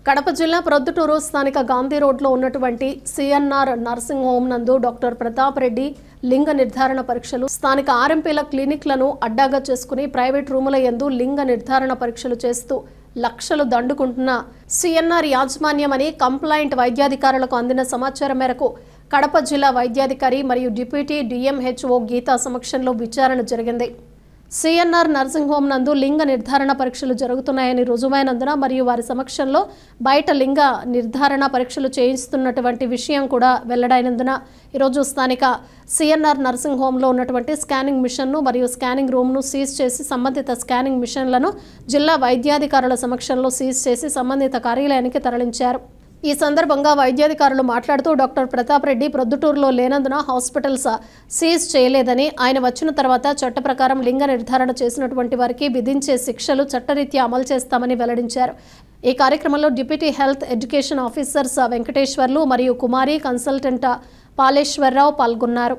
కడప జిల్లా ప్రొద్దుటూరు స్థానిక గాంధీ రోడ్లో ఉన్నటువంటి సిఎన్ఆర్ నర్సింగ్ హోమ్ నందు డాక్టర్ ప్రతాప్ రెడ్డి లింగ నిర్ధారణ పరీక్షలు స్థానిక ఆర్ఎంపీల క్లినిక్లను అడ్డాగా చేసుకుని ప్రైవేట్ రూముల యందు లింగ నిర్ధారణ పరీక్షలు చేస్తూ లక్షలు దండుకుంటున్న సిఎన్ఆర్ యాజమాన్యమని కంప్లైంట్ వైద్యాధికారులకు అందిన సమాచారం మేరకు కడప జిల్లా వైద్యాధికారి మరియు డిప్యూటీ డిఎంహెచ్ఓ గీతా సమక్షంలో విచారణ జరిగింది. సిఎన్ఆర్ నర్సింగ్ హోమ్ నందు లింగ నిర్ధారణ పరీక్షలు జరుగుతున్నాయని రుజువైనందున మరియు వారి సమక్షంలో బయట లింగ నిర్ధారణ పరీక్షలు చేయిస్తున్నటువంటి విషయం కూడా వెల్లడైనందున ఈరోజు స్థానిక సిఎన్ఆర్ నర్సింగ్ హోమ్లో ఉన్నటువంటి స్కానింగ్ మిషన్ను మరియు స్కానింగ్ రూమ్ను సీజ్ చేసి సంబంధిత స్కానింగ్ మిషన్లను జిల్లా వైద్యాధికారుల సమక్షంలో సీజ్ చేసి సంబంధిత కార్యాలయానికి తరలించారు. ఈ సందర్భంగా వైద్యాధికారులు మాట్లాడుతూ డాక్టర్ ప్రతాప్ రెడ్డి ప్రొద్దుటూరులో లేనందున హాస్పిటల్స్ సీజ్ చేయలేదని, ఆయన వచ్చిన తర్వాత చట్ట ప్రకారం లింగ నిర్ధారణ చేసినటువంటి వారికి విధించే శిక్షలు చట్టరీత్యా అమలు చేస్తామని వెల్లడించారు. ఈ కార్యక్రమంలో deputy health education officers Venkateswarlu మరియు కుమారి, కన్సల్టెంట్ పాలేశ్వరరావు పాల్గొన్నారు.